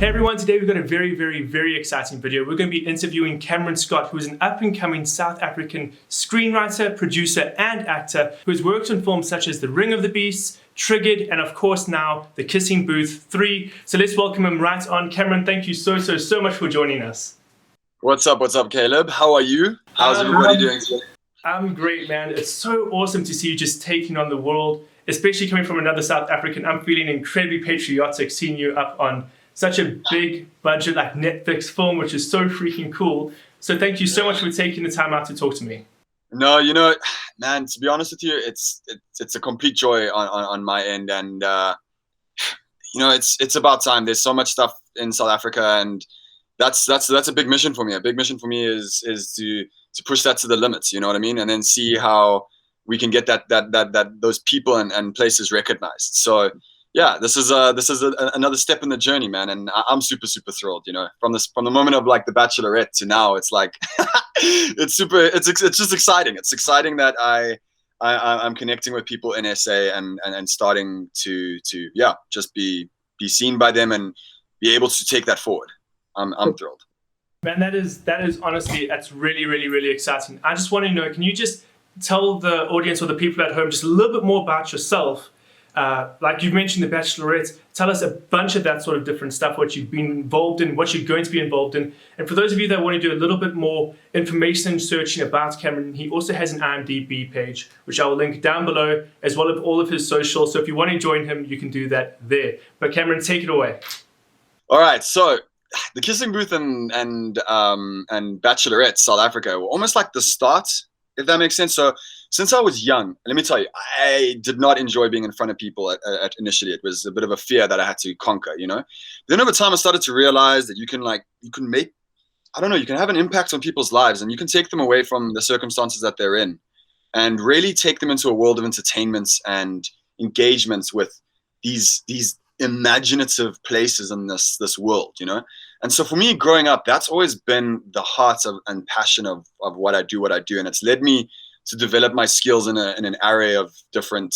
Hey everyone, today we've got a very exciting video. We're going to be interviewing Cameron Scott, who is an up-and-coming South African screenwriter, producer, and actor who has worked on films such as The Ring of the Beast, Triggered, and of course now The Kissing Booth 3. So let's welcome him right on. Cameron, thank you so much for joining us. What's up, Caleb? How are you? How's everybody doing today? I'm great, man. It's so awesome to see you just taking on the world, especially coming from another South African. I'm feeling incredibly patriotic seeing you up on such a big budget like Netflix film, which is so freaking cool. So thank you so much for taking the time out to talk to me. No, man, to be honest with you, it's a complete joy on my end. And, it's about time. There's so much stuff in South Africa, and that's a big mission for me. A big mission for me is to push that to the limits, you know what I mean? And then see how we can get those people and places recognized. So yeah, this is another step in the journey, man, and I'm super thrilled. From the moment of like The Bachelorette to now, it's like it's just exciting. It's exciting that I'm connecting with people in SA and starting to just be seen by them and be able to take that forward. I'm thrilled. Man, that is honestly, that's really exciting. I just want to know, can you just tell the audience or the people at home just a little bit more about yourself? Like you've mentioned The Bachelorette, tell us a bunch of that sort of different stuff, what you've been involved in, what you're going to be involved in. And for those of you that want to do a little bit more information searching about Cameron, he also has an IMDb page, which I will link down below, as well as all of his socials. So if you want to join him, you can do that there. But Cameron, take it away. All right, so The Kissing Booth and Bachelorette South Africa were almost like the start, if that makes sense. So since I was young, let me tell you, I did not enjoy being in front of people initially. It was a bit of a fear that I had to conquer, Then over time, I started to realize that you can have an impact on people's lives, and you can take them away from the circumstances that they're in and really take them into a world of entertainments and engagements with these imaginative places in this world, And so for me, growing up, that's always been the heart and passion of what I do, and it's led me to develop my skills in an array of different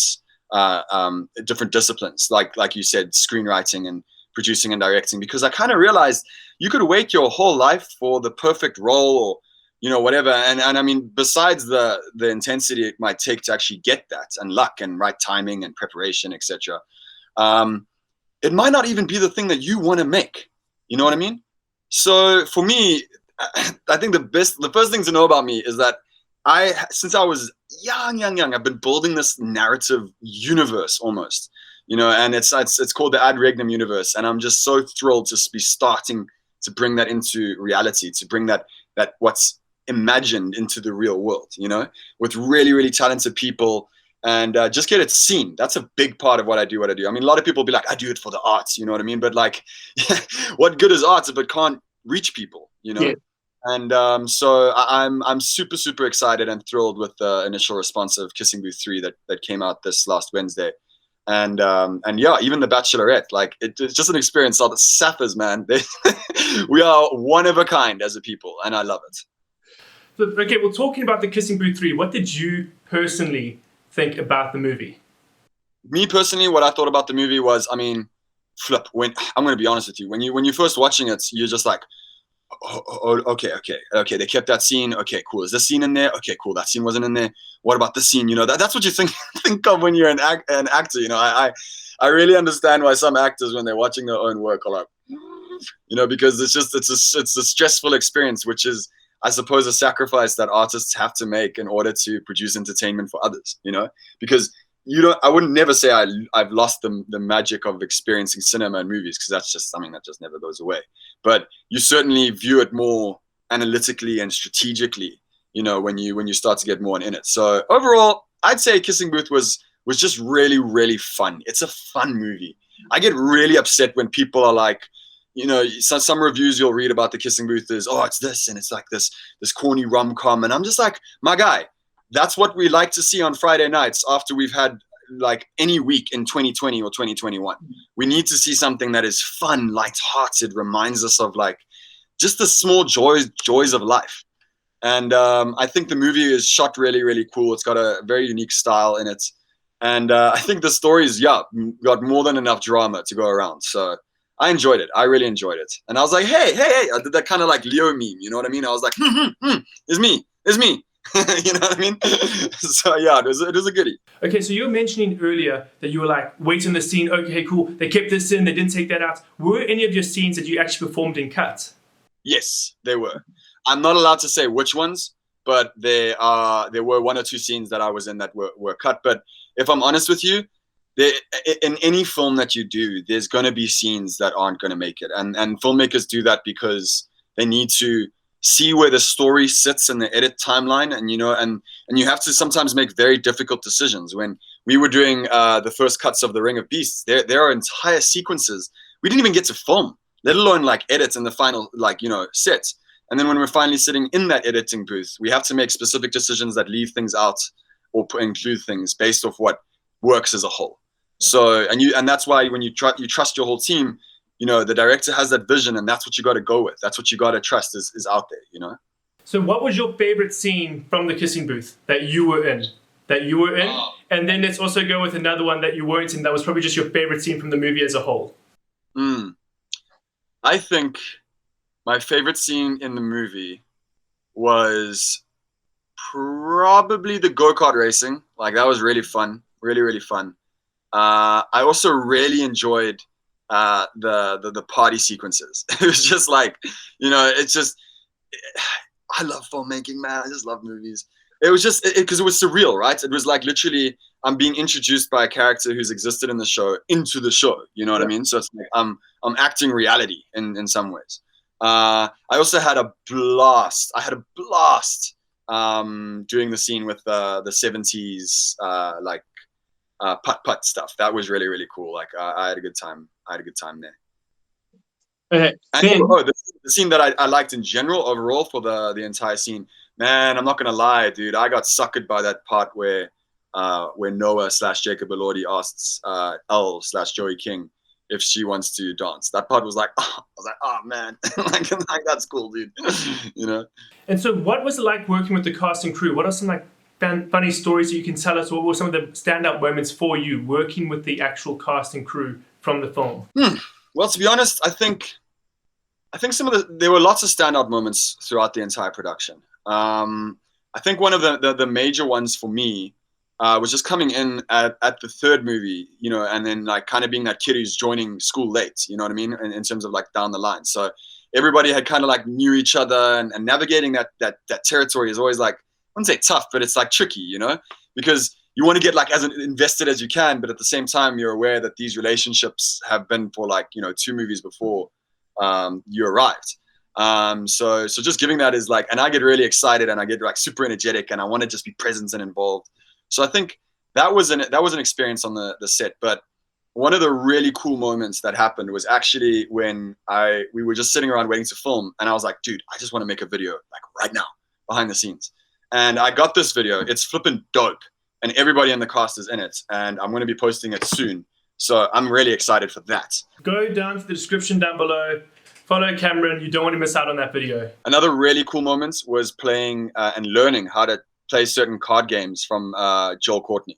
disciplines, like you said, screenwriting and producing and directing, because I kind of realized you could wait your whole life for the perfect role or whatever, and I mean, besides the intensity it might take to actually get that, and luck and right timing and preparation, etc. It might not even be the thing that you want to make. You know what I mean? So for me, I think the first thing to know about me is that since I was young, I've been building this narrative universe almost, and it's called the Ad Regnum universe. And I'm just so thrilled to be starting to bring that into reality, to bring that what's imagined into the real world, with really talented people, and just get it seen. That's a big part of what I do. I mean, a lot of people will be like, I do it for the arts, you know what I mean? But like, what good is arts if it can't reach people, Yeah. And so I'm super excited and thrilled with the initial response of Kissing Booth 3 that came out this last Wednesday. And yeah, even The Bachelorette, like it's just an experience. All the Sappers, man, we are one of a kind as a people, and I love it. So, okay, well, talking about The Kissing Booth 3, what did you personally think about the movie? Me personally, what I thought about the movie was, I mean, I'm going to be honest with you. When you're first watching it, you're just like, oh, okay. They kept that scene. Okay, cool. Is this scene in there? Okay, cool. That scene wasn't in there. What about this scene? That's what you think of when you're an actor. I really understand why some actors, when they're watching their own work, are like, because it's a stressful experience, which is, I suppose, a sacrifice that artists have to make in order to produce entertainment for others. Because I wouldn't never say I've lost the magic of experiencing cinema and movies, because that's just something that just never goes away. But you certainly view it more analytically and strategically, when you start to get more in it. So overall, I'd say Kissing Booth was just really fun. It's a fun movie. I get really upset when people are like, some reviews you'll read about The Kissing Booth is, oh, it's this, and it's like this corny rom-com, and I'm just like, my guy, that's what we like to see on Friday nights after we've had like any week in 2020 or 2021. We need to see something that is fun, light-hearted, reminds us of like just the small joys of life. And I think the movie is shot really cool. It's got a very unique style in it, and I think the story's got more than enough drama to go around. So I enjoyed it. I really enjoyed it. And I was like, hey. I did that kind of like Leo meme. You know what I mean? I was like, it's me. You know what I mean? So yeah, it was a goodie. Okay, so you were mentioning earlier that you were like waiting the scene. Okay, cool. They kept this in. They didn't take that out. Were any of your scenes that you actually performed in cut? Yes, they were. I'm not allowed to say which ones, but there were 1 or 2 scenes that I was in that were cut. But if I'm honest with you, in any film that you do, there's going to be scenes that aren't going to make it. And filmmakers do that because they need to see where the story sits in the edit timeline. And, you know, and you have to sometimes make very difficult decisions. When we were doing the first cuts of The Ring of Beasts, there are entire sequences we didn't even get to film, let alone like edits in the final, like, you know, sets. And then when we're finally sitting in that editing booth, we have to make specific decisions that leave things out or include things based off what works as a whole. So, and that's why when you trust your whole team, you know, the director has that vision, and that's what you got to go with. That's what you got to trust is out there, you know? So what was your favorite scene from the kissing booth that you were in? And then let's also go with another one that you weren't in that was probably just your favorite scene from the movie as a whole. I think my favorite scene in the movie was probably the go-kart racing. Like, that was really fun. Really, really fun. I also really enjoyed the party sequences. It was just like, you know, it's just, I love filmmaking, man. I just love movies. It was just, because it was surreal, right? It was like literally I'm being introduced by a character who's existed in the show into the show. You know what I mean? So it's like I'm acting reality in some ways. I also had a blast. Doing the scene with the 70s putt stuff. That was really, really cool. Like I had a good time. There. Okay. And, the scene that I liked in general overall for the entire scene, man, I'm not gonna lie, dude. I got suckered by that part where Noah / Jacob Elordi asks Elle / Joey King if she wants to dance. That part was like, oh man, like that's cool, dude. You know. And so, what was it like working with the cast and crew? What are some like funny stories that you can tell us? What were some of the standout moments for you working with the actual cast and crew from the film? Well, to be honest, I think there were lots of standout moments throughout the entire production. I think one of the major ones for me was just coming in at the third movie, you know, and then like kind of being that kid who's joining school late, you know what I mean, in terms of like down the line. So everybody had kind of like knew each other, and navigating that territory is always like, I wouldn't say tough, but it's like tricky, you know, because you want to get like as invested as you can, but at the same time you're aware that these relationships have been for like, you know, 2 movies before you arrived. So just giving that is like, and I get really excited and I get like super energetic and I want to just be present and involved. So I think that was an experience on the set. But one of the really cool moments that happened was actually when we were just sitting around waiting to film, and I was like, dude, I just want to make a video like right now behind the scenes. And I got this video. It's flipping dope, and everybody in the cast is in it, and I'm going to be posting it soon. So I'm really excited for that. Go down to the description down below. Follow Cameron. You don't want to miss out on that video. Another really cool moment was playing and learning how to play certain card games from Joel Courtney,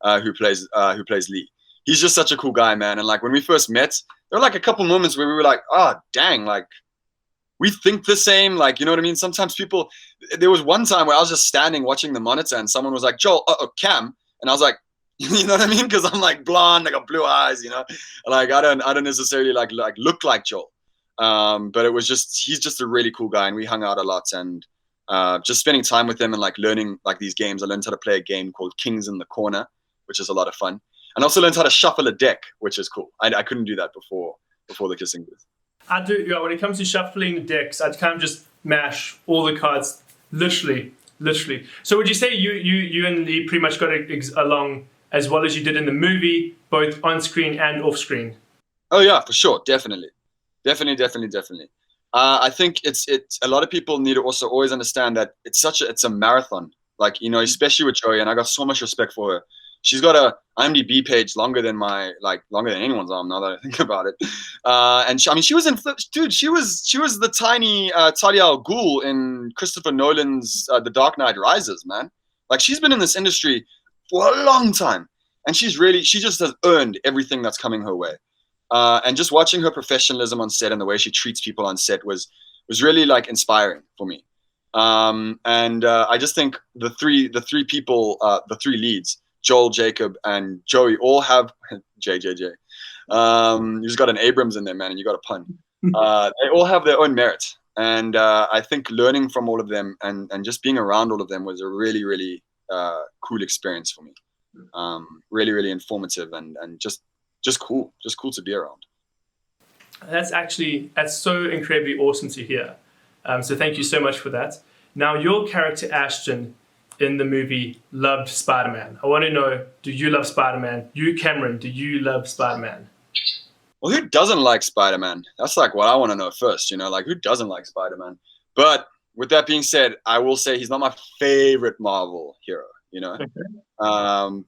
who plays Lee. He's just such a cool guy, man. And like when we first met, there were like a couple moments where we were like, oh, dang, like we think the same. Like, you know what I mean? Sometimes people, there was one time where I was just standing watching the monitor and someone was like, Joel, Cam. And I was like, you know what I mean? Because I'm like blonde, I got blue eyes, you know, like I don't necessarily like look like Joel. But it was just, he's just a really cool guy, and we hung out a lot, and just spending time with him and like learning like these games. I learned how to play a game called Kings in the Corner, which is a lot of fun. And also learned how to shuffle a deck, which is cool. I couldn't do that before the kissing booth. I do, yeah, when it comes to shuffling decks, I kind of just mash all the cards, literally. So would you say you and Lee pretty much got along as well as you did in the movie, both on screen and off screen? Oh yeah, for sure, definitely. I think it's a lot of people need to also always understand that it's a marathon. Like, you know, especially with Joey, and I got so much respect for her. She's got a IMDb page longer than anyone's arm, now that I think about it. And she was in, dude, she was the tiny Talia al Ghul in Christopher Nolan's The Dark Knight Rises, man. Like, she's been in this industry for a long time, and she just has earned everything that's coming her way. And just watching her professionalism on set and the way she treats people on set was really like inspiring for me. I just think the three people, the three leads, Joel, Jacob, and Joey, all have JJJ. You just got an Abrams in there, man, and you got a pun. They all have their own merit, and I think learning from all of them and just being around all of them was a really, really cool experience for me. Really, really informative and just cool to be around. That's so incredibly awesome to hear. So thank you so much for that. Now, your character Ashton in the movie loved Spider-Man. I want to know, do you love Spider-Man? You, Cameron, do you love Spider-Man? Well, who doesn't like Spider-Man? That's like what I want to know first, like who doesn't like Spider-Man? But with that being said, I will say he's not my favorite Marvel hero,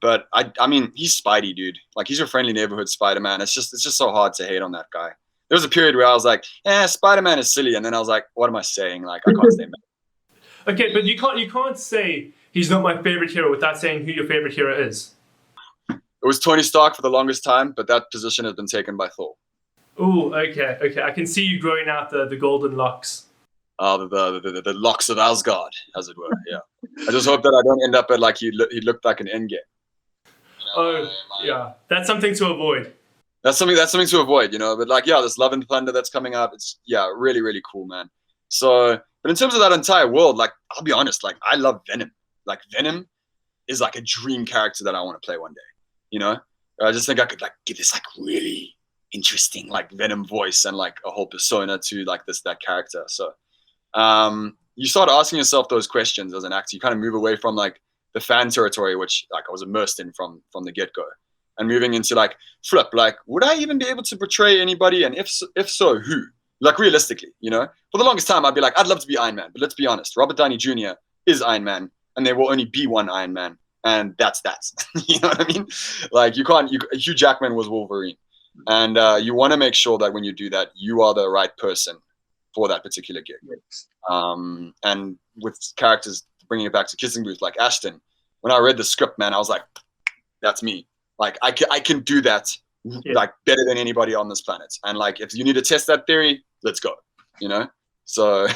But I mean, he's Spidey, dude. Like, he's your friendly neighborhood Spider-Man. It's just so hard to hate on that guy. There was a period where I was like, Spider-Man is silly. And then I was like, what am I saying? Like, I can't stay mad. Okay, but you can't say he's not my favorite hero without saying who your favorite hero is. It was Tony Stark for the longest time, but that position has been taken by Thor. Ooh, okay. I can see you growing out the golden locks. The locks of Asgard, as it were, yeah. I just hope that I don't end up at like he looked like an Endgame. Yeah. That's something to avoid. That's something to avoid, But like, yeah, this Love and Thunder that's coming out, it's really, really cool, man. So, but in terms of that entire world, like, I'll be honest, like, I love Venom. Like, Venom is like a dream character that I want to play one day. I just think I could like give this like really interesting like Venom voice and like a whole persona to like that character. So you start asking yourself those questions as an actor. You kind of move away from like the fan territory, which like I was immersed in from the get-go, and moving into like flip, like, would I even be able to portray anybody? And if so, who? Like, realistically, for the longest time, I'd be like, I'd love to be Iron Man, but let's be honest, Robert Downey Jr. is Iron Man, and there will only be one Iron Man, and that's that. You know what I mean? Like, Hugh Jackman was Wolverine, and you want to make sure that when you do that, you are the right person for that particular gig. And with characters, bringing it back to Kissing Booth, like Ashton, when I read the script, man, I was like, that's me. Like, I can do that like better than anybody on this planet. And like, if you need to test that theory, let's go. So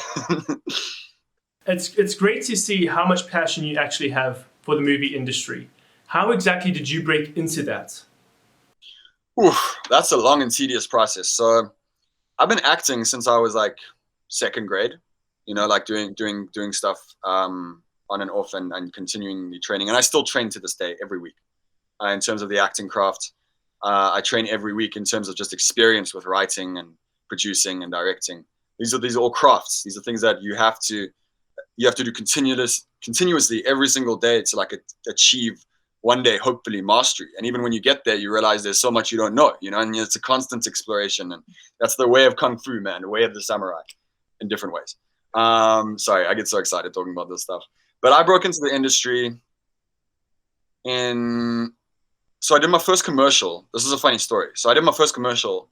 it's great to see how much passion you actually have for the movie industry. How exactly did you break into that? That's a long and tedious process. So I've been acting since I was like second grade, like doing stuff on and off and continuing the training. And I still train to this day every week in terms of the acting craft. I train every week in terms of just experience with writing and producing and directing. These are all crafts. These are things that you have to do continuously every single day to like achieve one day, hopefully, mastery. And even when you get there, you realize there's so much you don't know, and it's a constant exploration. And that's the way of Kung Fu, man, the way of the samurai in different ways. Sorry, I get so excited talking about this stuff. But I broke into the industry so I did my first commercial. This is a funny story. So I did my first commercial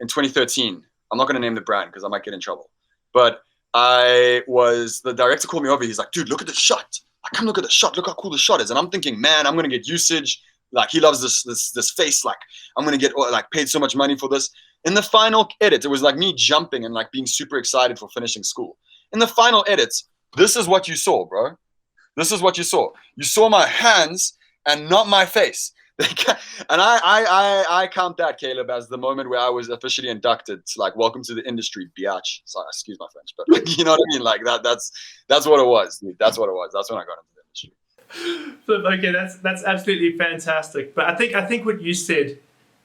in 2013. I'm not going to name the brand because I might get in trouble. But the director called me over. He's like, dude, look at the shot. I come look at the shot. Look how cool the shot is. And I'm thinking, man, I'm going to get usage. Like, he loves this face. Like, I'm going to get like paid so much money for this. In the final edit, it was like me jumping and like being super excited for finishing school. In the final edits, this is what you saw, bro. This is what you saw. You saw my hands and not my face. And I count that, Caleb, as the moment where I was officially inducted to like, welcome to the industry, biatch. Sorry, excuse my French, but like, you know what I mean? Like that's what it was, dude. That's what it was. That's when I got into the industry. Okay, that's absolutely fantastic. But I think what you said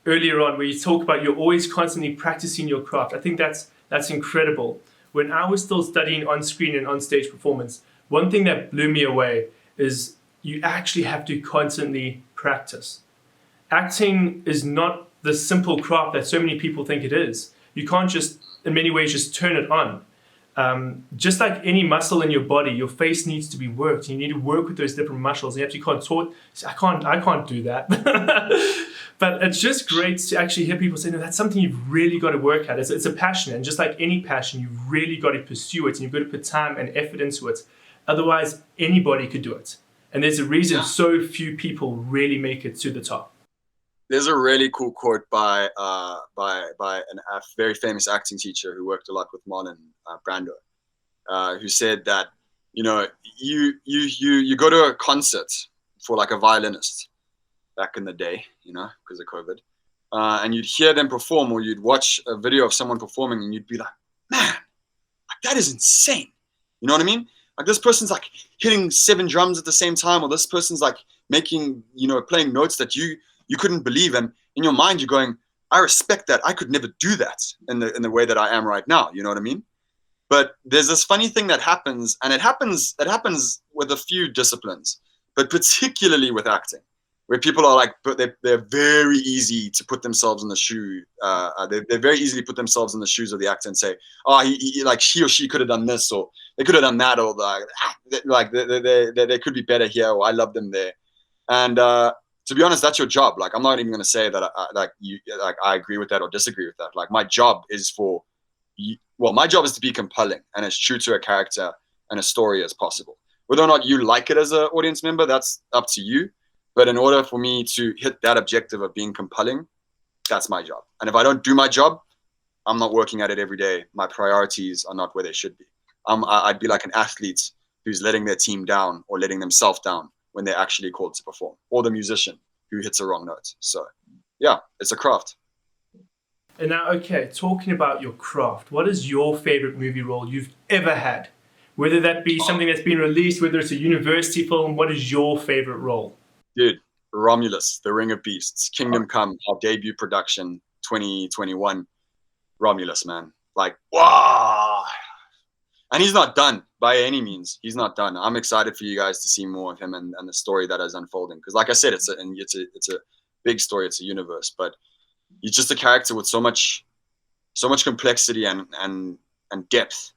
earlier on, where you talk about you're always constantly practicing your craft, I think that's incredible. When I was still studying on-screen and on-stage performance, one thing that blew me away is you actually have to constantly practice. Acting is not the simple craft that so many people think it is. You can't just, in many ways, just turn it on. Just like any muscle in your body, your face needs to be worked. You need to work with those different muscles. You have to contort. I can't do that. But it's just great to actually hear people say, no, that's something you've really got to work at. It's a passion. And just like any passion, you've really got to pursue it. And you've got to put time and effort into it. Otherwise, anybody could do it. And there's a reason so few people really make it to the top. there's a really cool quote by a very famous acting teacher who worked a lot with Marlon Brando, who said that, you know, you go to a concert for like a violinist back in the day, you know, because of COVID, and you'd hear them perform, or you'd watch a video of someone performing, and you'd be like, man, like, that is insane. You know what I mean? Like, this person's like hitting 7 drums at the same time, or this person's like making, you know, playing notes that you couldn't believe, and in your mind you're going, I respect that. I could never do that in the way that I am right now. You know what I mean? But there's this funny thing that happens, and it happens with a few disciplines, but particularly with acting, where people are like, they're very easy to put themselves in the shoe. They very easily put themselves in the shoes of the actor and say, oh, he or she could have done this, or they could have done that, or they could be better here, or I love them there. And to be honest, that's your job. Like, I'm not even going to say that I agree with that or disagree with that. Like, my job is my job is to be compelling and as true to a character and a story as possible. Whether or not you like it as an audience member, that's up to you. But in order for me to hit that objective of being compelling, that's my job. And if I don't do my job, I'm not working at it every day. My priorities are not where they should be. I'd be like an athlete who's letting their team down or letting themselves down when they're actually called to perform, or the musician who hits a wrong note. So yeah, it's a craft. And now, okay, talking about your craft, what is your favorite movie role you've ever had? Whether that be something that's been released, whether it's a university film, what is your favorite role? Dude, Romulus, The Ring of Beasts, Kingdom Come, our debut production, 2021. Romulus, man. Like, wow. And he's not done by any means. He's not done. I'm excited for you guys to see more of him and the story that is unfolding. Because like I said, it's a big story. It's a universe. But he's just a character with so much complexity and depth.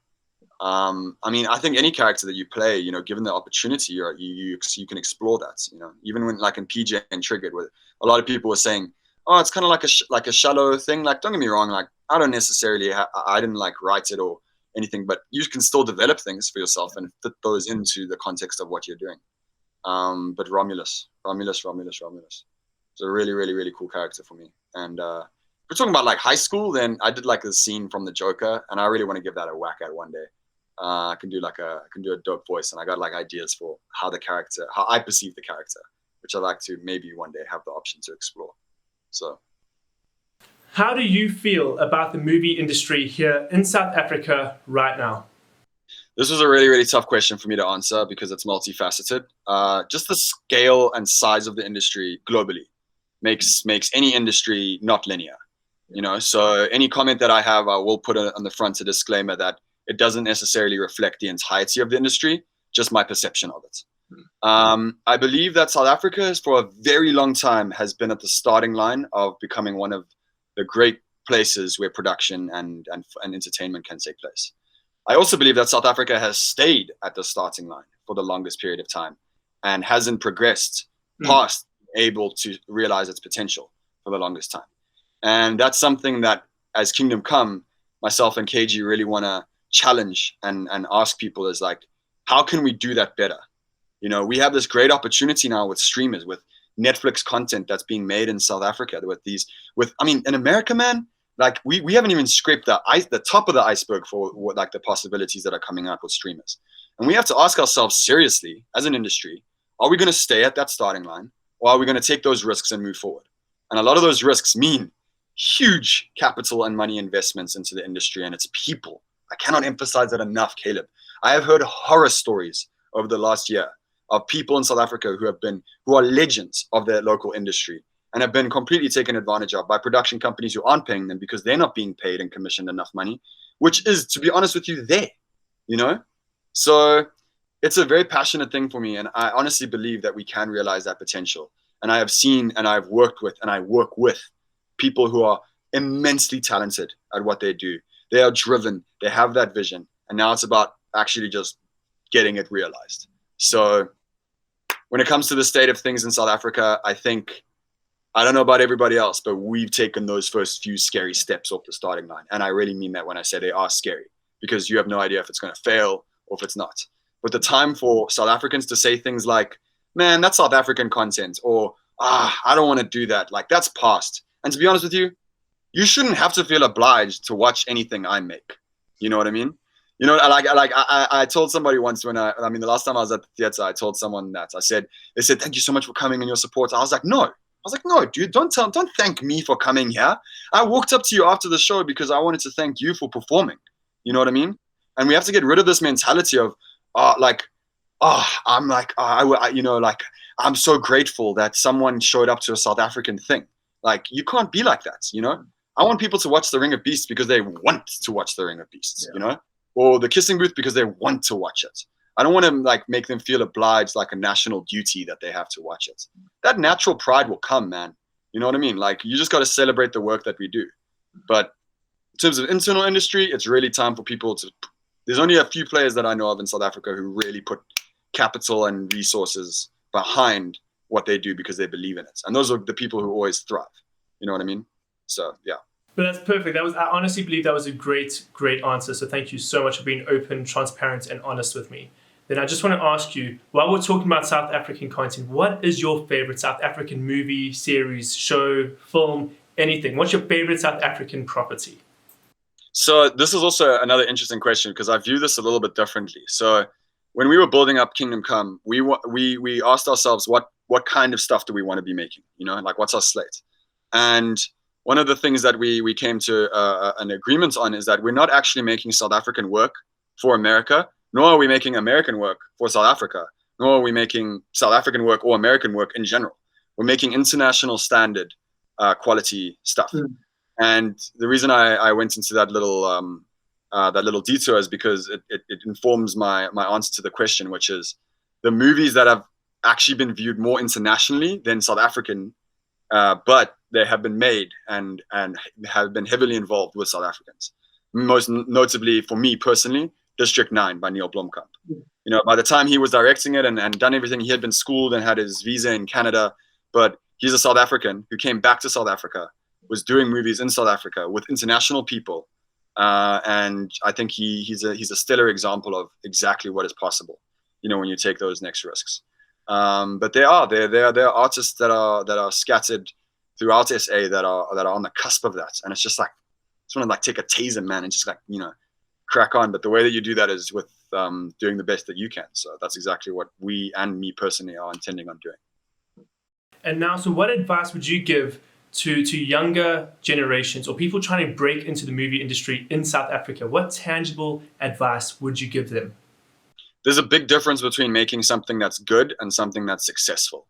I mean, I think any character that you play, you know, given the opportunity, you can explore that. You know, even when like in PJ and Triggered, where a lot of people were saying, "Oh, it's kind of like a shallow thing." Like, don't get me wrong, like I don't necessarily, I didn't like write it or anything, but you can still develop things for yourself and fit those into the context of what you're doing. But Romulus, it's a really, really, really cool character for me. And if we're talking about like high school, then I did like the scene from the Joker, and I really want to give that a whack at one day. I can do a dope voice, and I got like ideas for how I perceive the character, which I'd like to maybe one day have the option to explore. So, how do you feel about the movie industry here in South Africa right now? This was a really, really tough question for me to answer because it's multifaceted. Just the scale and size of the industry globally makes any industry not linear. You know, so any comment that I have, I will put on the front a disclaimer that it doesn't necessarily reflect the entirety of the industry, just my perception of it. I believe that South Africa, for a very long time, has been at the starting line of becoming one of the great places where production and entertainment can take place. I also believe that South Africa has stayed at the starting line for the longest period of time and hasn't progressed past able to realize its potential for the longest time. And that's something that, as Kingdom Come, myself and KG really want to challenge and ask people is like, how can we do that better? You know, we have this great opportunity now with streamers, with Netflix content that's being made in South Africa, I mean, in America, man, like we haven't even scraped the top of the iceberg for what, like the possibilities that are coming out with streamers. And we have to ask ourselves seriously as an industry, are we going to stay at that starting line, or are we going to take those risks and move forward? And a lot of those risks mean huge capital and money investments into the industry and its people. I cannot emphasize that enough, Caleb. I have heard horror stories over the last year of people in South Africa who are legends of their local industry and have been completely taken advantage of by production companies who aren't paying them because they're not being paid and commissioned enough money, which is, to be honest with you, you know? So it's a very passionate thing for me, and I honestly believe that we can realize that potential. And I have seen and I've worked with and I work with people who are immensely talented at what they do. They are driven, they have that vision, and now it's about actually just getting it realized. So when it comes to the state of things in South Africa, I think, I don't know about everybody else, but we've taken those first few scary steps off the starting line. And I really mean that when I say they are scary, because you have no idea if it's going to fail or if it's not. But the time for South Africans to say things like, man, that's South African content, or I don't want to do that. Like, that's past. And to be honest with you, you shouldn't have to feel obliged to watch anything I make. You know what I mean? You know, I told somebody once the last time I was at the theater, I told someone that they said, thank you so much for coming and your support. I was like, no, dude, don't thank me for coming here. I walked up to you after the show because I wanted to thank you for performing. You know what I mean? And we have to get rid of this mentality of, I'm so grateful that someone showed up to a South African thing. Like, you can't be like that, you know? I want people to watch The Ring of Beasts because they want to watch The Ring of Beasts, you know? Or The Kissing Booth because they want to watch it. I don't want to like make them feel obliged like a national duty that they have to watch it. That natural pride will come, man. You know what I mean? Like, you just got to celebrate the work that we do. But in terms of internal industry, it's really time for people to. There's only a few players that I know of in South Africa who really put capital and resources behind what they do because they believe in it. And those are the people who always thrive. You know what I mean? So, yeah. But that's perfect. I honestly believe that was a great answer. So thank you so much for being open, transparent, and honest with me. Then I just want to ask you, while we're talking about South African content, what is your favorite South African movie, series, show, film, anything? What's your favorite South African property? So this is also another interesting question because I view this a little bit differently. So when we were building up Kingdom Come, we asked ourselves what kind of stuff do we want to be making? You know, like, what's our slate? And one of the things that we came to an agreement on is that we're not actually making South African work for America, nor are we making American work for South Africa, nor are we making South African work or American work in general. We're making international standard quality stuff. And the reason I went into that little detour is because it informs my answer to the question, which is the movies that have actually been viewed more internationally than South African, but they have been made and have been heavily involved with South Africans. Most notably for me personally, District 9 by Neil Blomkamp. You know, by the time he was directing it and done everything, he had been schooled and had his visa in Canada, but he's a South African who came back to South Africa, was doing movies in South Africa with international people. And I think he's a stellar example of exactly what is possible, you know, when you take those next risks. But there are artists that are scattered throughout SA that are on the cusp of that. And it's just like, I just want to like take a taser, man, and just like, you know, crack on. But the way that you do that is with doing the best that you can. So that's exactly what we and me personally are intending on doing. And now, so what advice would you give to younger generations or people trying to break into the movie industry in South Africa? What tangible advice would you give them? There's a big difference between making something that's good and something that's successful.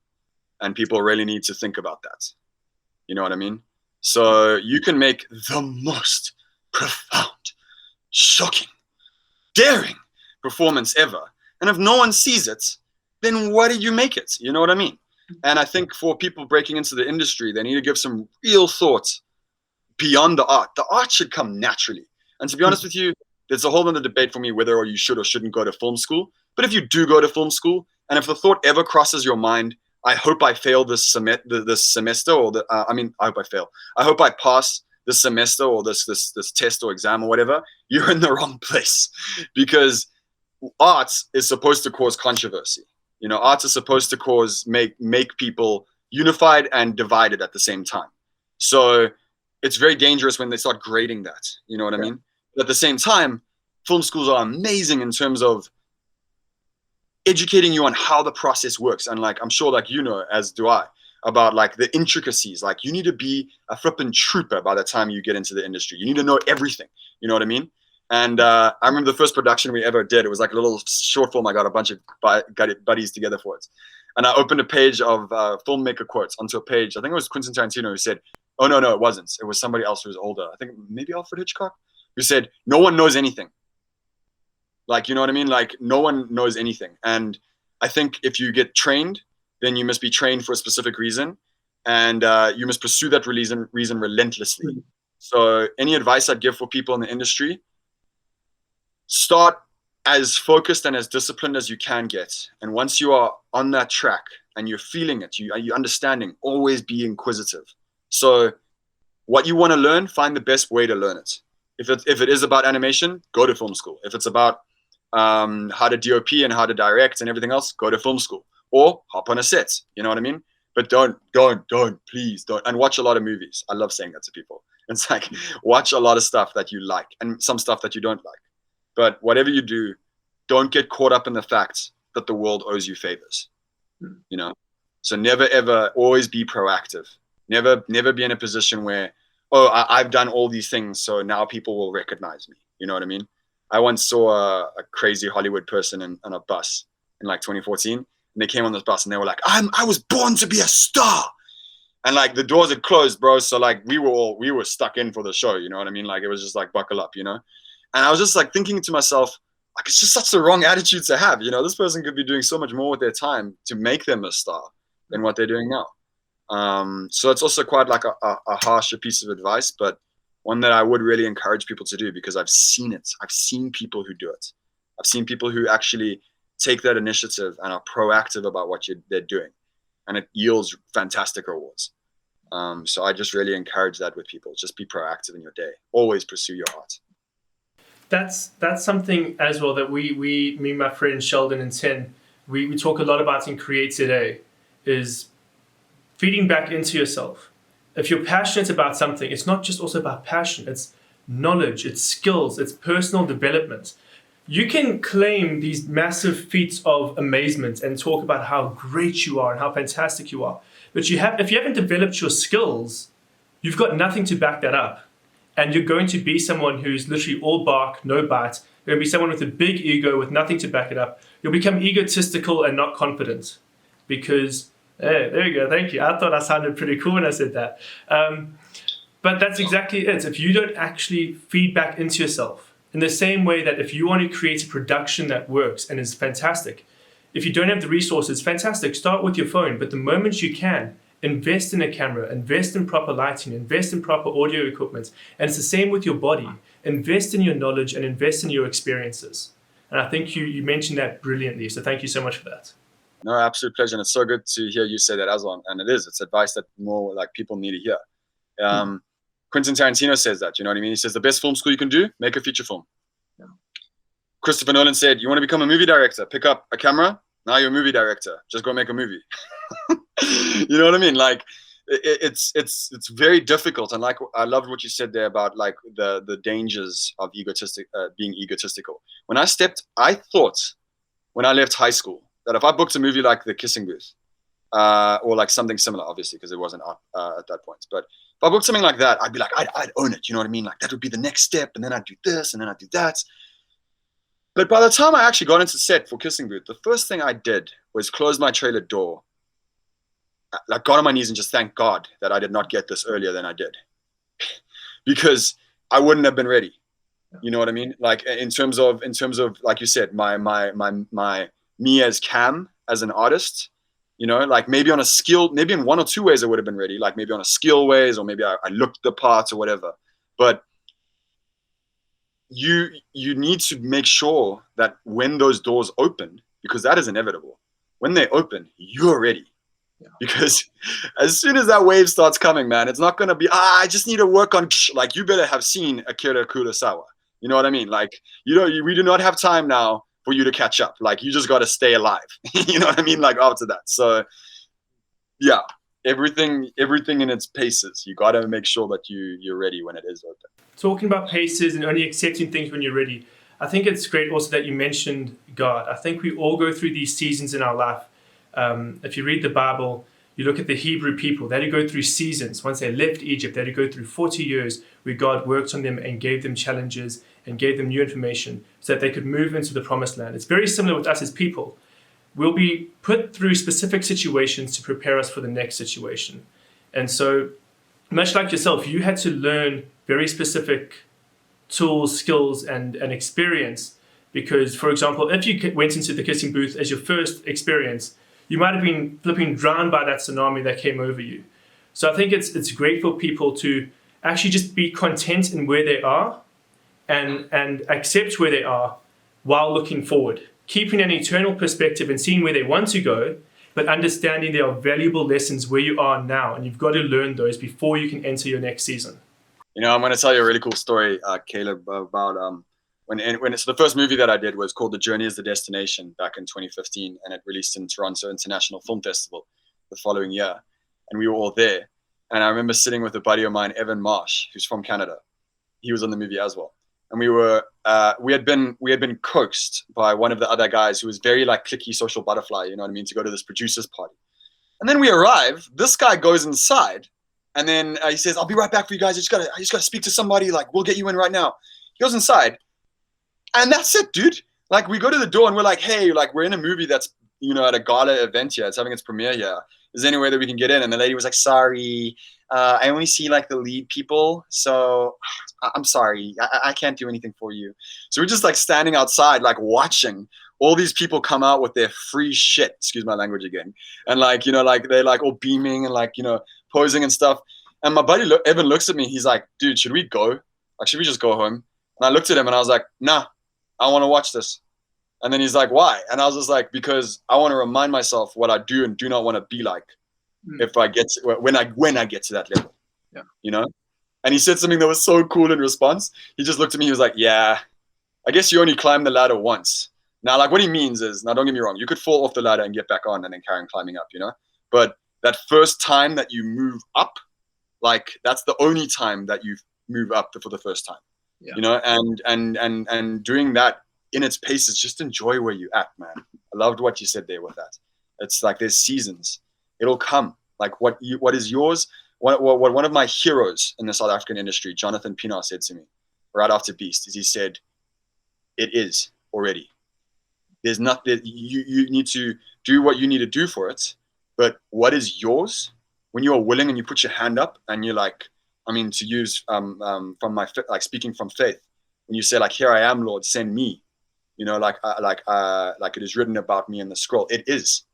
And people really need to think about that. You know what I mean? So you can make the most profound, shocking, daring performance ever. And if no one sees it, then why did you make it? You know what I mean? And I think for people breaking into the industry, they need to give some real thought beyond the art. The art should come naturally. And to be honest with you, there's a whole other debate for me whether or you should or shouldn't go to film school. But if you do go to film school, and if the thought ever crosses your mind, I hope I fail this semester, or I hope I fail. I hope I pass this semester or this test or exam or whatever. You're in the wrong place, because art is supposed to cause controversy. You know, art is supposed to make people unified and divided at the same time. So it's very dangerous when they start grading that. You know what I mean? But at the same time, film schools are amazing in terms of educating you on how the process works. And like, I'm sure like, you know, as do I, about like the intricacies. Like, you need to be a flippin' trooper by the time you get into the industry. You need to know everything. You know what I mean? And I remember the first production we ever did, it was like a little short film. I got a bunch of buddies together for it. And I opened a page of filmmaker quotes onto a page. I think it was Quentin Tarantino who said, oh, no, it wasn't. It was somebody else who was older. I think maybe Alfred Hitchcock, who said, no one knows anything. Like, you know what I mean? Like, no one knows anything. And I think if you get trained, then you must be trained for a specific reason. And you must pursue that reason relentlessly. So any advice I'd give for people in the industry, start as focused and as disciplined as you can get. And once you are on that track and you're feeling it, you're understanding, always be inquisitive. So what you want to learn, find the best way to learn it. If it is about animation, go to film school. If it's about how to DOP and how to direct and everything else, go to film school or hop on a set. You know what I mean? but please don't. And watch a lot of movies. I love saying that to people. It's like, watch a lot of stuff that you like and some stuff that you don't like. But whatever you do, don't get caught up in the fact that the world owes you favors, you know? So never, ever, always be proactive. Never be in a position where, oh, I've done all these things, so now people will recognize me. You know what I mean? I once saw a crazy Hollywood person on a bus in like 2014, and they came on this bus and they were like, I was born to be a star. And like the doors had closed, bro. So like we were stuck in for the show. You know what I mean? Like it was just like, buckle up, you know? And I was just like thinking to myself, like, it's just such the wrong attitude to have. You know, this person could be doing so much more with their time to make them a star than what they're doing now. So it's also quite like a harsher piece of advice, but one that I would really encourage people to do, because I've seen it. I've seen people who do it. I've seen people who actually take that initiative and are proactive about what they're doing, and it yields fantastic rewards. So I just really encourage that with people. Just be proactive in your day. Always pursue your heart. That's something as well that me and my friend Sheldon and Ten, we talk a lot about in CreateZA, is feeding back into yourself. If you're passionate about something, it's not just also about passion, it's knowledge, it's skills, it's personal development. You can claim these massive feats of amazement and talk about how great you are and how fantastic you are. But if you haven't developed your skills, you've got nothing to back that up. And you're going to be someone who's literally all bark, no bite. You're going to be someone with a big ego with nothing to back it up. You'll become egotistical and not confident because, hey, there you go, thank you. I thought I sounded pretty cool when I said that. But that's exactly it. If you don't actually feed back into yourself, in the same way that if you want to create a production that works and is fantastic, if you don't have the resources, fantastic, start with your phone. But the moment you can, invest in a camera, invest in proper lighting, invest in proper audio equipment. And it's the same with your body. Invest in your knowledge and invest in your experiences. And I think you mentioned that brilliantly. So thank you so much for that. No, absolute pleasure. And it's so good to hear you say that as well. And it's advice that more like people need to hear. Quentin Tarantino says that, you know what I mean? He says the best film school you can do, make a feature film. Yeah. Christopher Nolan said, you want to become a movie director, pick up a camera, now you're a movie director, just go make a movie. You know what I mean? Like it's very difficult. And like, I loved what you said there about like the dangers of being egotistical. I thought when I left high school that if I booked a movie like The Kissing Booth, or like something similar, obviously, because it wasn't at that point, but if I booked something like that, I'd be like, I'd own it. You know what I mean? Like that would be the next step. And then I'd do this and then I'd do that. But by the time I actually got into set for Kissing Booth, the first thing I did was close my trailer door, like got on my knees and just thank God that I did not get this earlier than I did, because I wouldn't have been ready. You know what I mean? Like in terms of like you said, my me as Cam, as an artist, you know, like maybe in one or two ways I would have been ready, like maybe on a skill ways, or maybe I looked the part or whatever. But you need to make sure that when those doors open, because that is inevitable, when they open, you're ready. Yeah. Because as soon as that wave starts coming, man, it's not going to be, I just need to work on, like, you better have seen Akira Kurosawa. You know what I mean? Like, we do not have time now for you to catch up. Like, you just got to stay alive. You know what I mean? Like, after that. So, yeah, everything in its paces. You got to make sure that you're ready when it is open. Talking about paces and only accepting things when you're ready, I think it's great also that you mentioned God. I think we all go through these seasons in our life. If you read the Bible, you look at the Hebrew people, they had to go through seasons. Once they left Egypt, they had to go through 40 years where God worked on them and gave them challenges and gave them new information so that they could move into the promised land. It's very similar with us as people. We'll be put through specific situations to prepare us for the next situation. And so, much like yourself, you had to learn very specific tools, skills, and experience. Because, for example, if you went into the Kissing Booth as your first experience, you might have been flipping drowned by that tsunami that came over you. So I think it's great for people to actually just be content in where they are and accept where they are while looking forward, keeping an eternal perspective and seeing where they want to go, but understanding there are valuable lessons where you are now, and you've got to learn those before you can enter your next season. You know, I'm going to tell you a really cool story, Caleb, about when it's the first movie that I did was called The Journey is the Destination back in 2015, and it released in Toronto International Film Festival. the following year, and we were all there. And I remember sitting with a buddy of mine, Evan Marsh, who's from Canada. He was on the movie as well. And we had been coaxed by one of the other guys who was very like cliquey social butterfly, you know what I mean, to go to this producer's party. And then we arrive. This guy goes inside, and then he says, "I'll be right back for you guys. I just gotta speak to somebody. Like, we'll get you in right now." He goes inside, and that's it, dude. Like, we go to the door and we're like, "Hey, like, we're in a movie that's, you know, at a gala event here. It's having its premiere here. Is there any way that we can get in?" And the lady was like, "Sorry, I only see like the lead people, so I'm sorry, I can't do anything for you." So we're just like standing outside, like watching all these people come out with their free shit, excuse my language again, and like, you know, like they're like all beaming and like, you know, posing and stuff. And my buddy Evan looks at me. He's like, "Dude, should we go? Like, should we just go home?" And I looked at him and I was like, "Nah, I want to watch this." And then he's like, "Why?" And I was just like, "Because I want to remind myself what I do and do not want to be like if I get to, when I get to that level." Yeah. You know? And he said something that was so cool in response. He just looked at me. He was like, "Yeah, I guess you only climb the ladder once." Now, like, what he means is, now don't get me wrong, you could fall off the ladder and get back on and then carry on climbing up, you know? But that first time that you move up, like, that's the only time that you move up for the first time. Yeah. You know, and doing that in its paces, just enjoy where you're at, man. I loved what you said there with that. It's like there's seasons. It'll come. Like what is yours? What one of my heroes in the South African industry, Jonathan Pienaar, said to me right after Beast, is he said, "It is already. There's nothing. You need to do what you need to do for it. But what is yours? When you are willing and you put your hand up and you're like, I mean, to use from my like speaking from faith, when you say like, 'Here I am, Lord, send me,' you know, like it is written about me in the scroll. It is,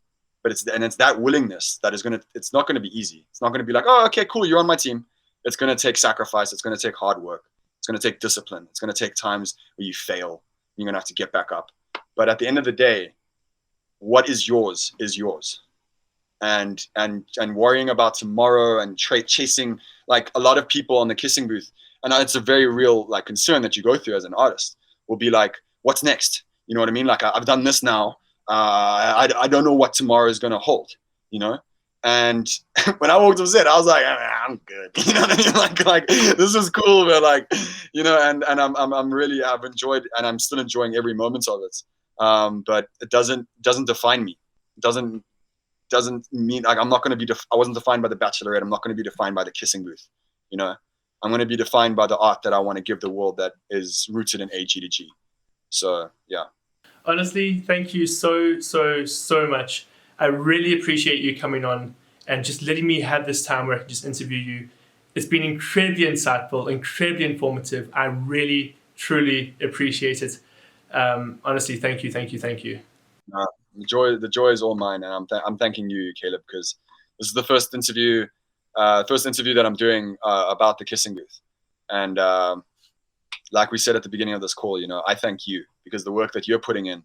but it's that willingness that is it's not gonna be easy. It's not gonna be like, 'Oh, okay, cool, you're on my team.' It's gonna take sacrifice. It's gonna take hard work. It's gonna take discipline. It's gonna take times where you fail. You're gonna have to get back up. But at the end of the day, what is yours is yours. And worrying about tomorrow and chasing, like a lot of people on the kissing booth, and it's a very real like concern that you go through as an artist, will be like, what's next? You know what I mean? Like, I've done this now. I don't know what tomorrow is going to hold, you know? And when I walked up set, I was like, I'm good. You know what I mean? Like this is cool, but like, you know, and I've enjoyed, and I'm still enjoying every moment of it. But it doesn't define me. It doesn't mean like I'm not going to be. I wasn't defined by the Bachelorette. I'm not going to be defined by the kissing booth. You know, I'm going to be defined by the art that I want to give the world that is rooted in A, G to G. So yeah. Honestly, thank you so much. I really appreciate you coming on and just letting me have this time where I can just interview you. It's been incredibly insightful, incredibly informative. I really, truly appreciate it. Honestly, thank you. The joy is all mine, and I'm thanking you, Caleb, because this is the first interview that I'm doing about the kissing booth, and like we said at the beginning of this call, you know, I thank you because the work that you're putting in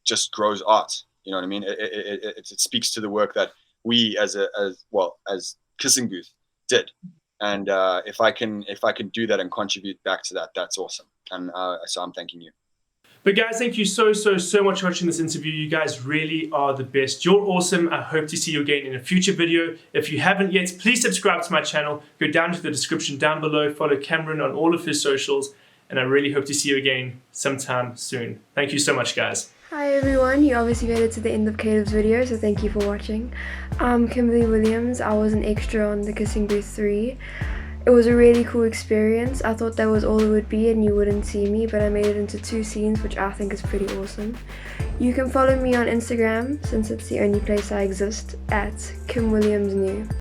just grows art. You know what I mean? It speaks to the work that we as kissing booth did, and if I can do that and contribute back to that, that's awesome. And so I'm thanking you. But guys, thank you so much for watching this interview. You guys really are the best. You're awesome. I hope to see you again in a future video. If you haven't yet, please subscribe to my channel. Go down to the description down below. Follow Cameron on all of his socials. And I really hope to see you again sometime soon. Thank you so much, guys. Hi everyone, you obviously made it to the end of Caleb's video, so thank you for watching. I'm Kimberly Williams. I was an extra on the Kissing Booth 3. It was a really cool experience. I thought that was all it would be and you wouldn't see me, but I made it into 2 scenes, which I think is pretty awesome. You can follow me on Instagram, since it's the only place I exist, at KimWilliamsNew.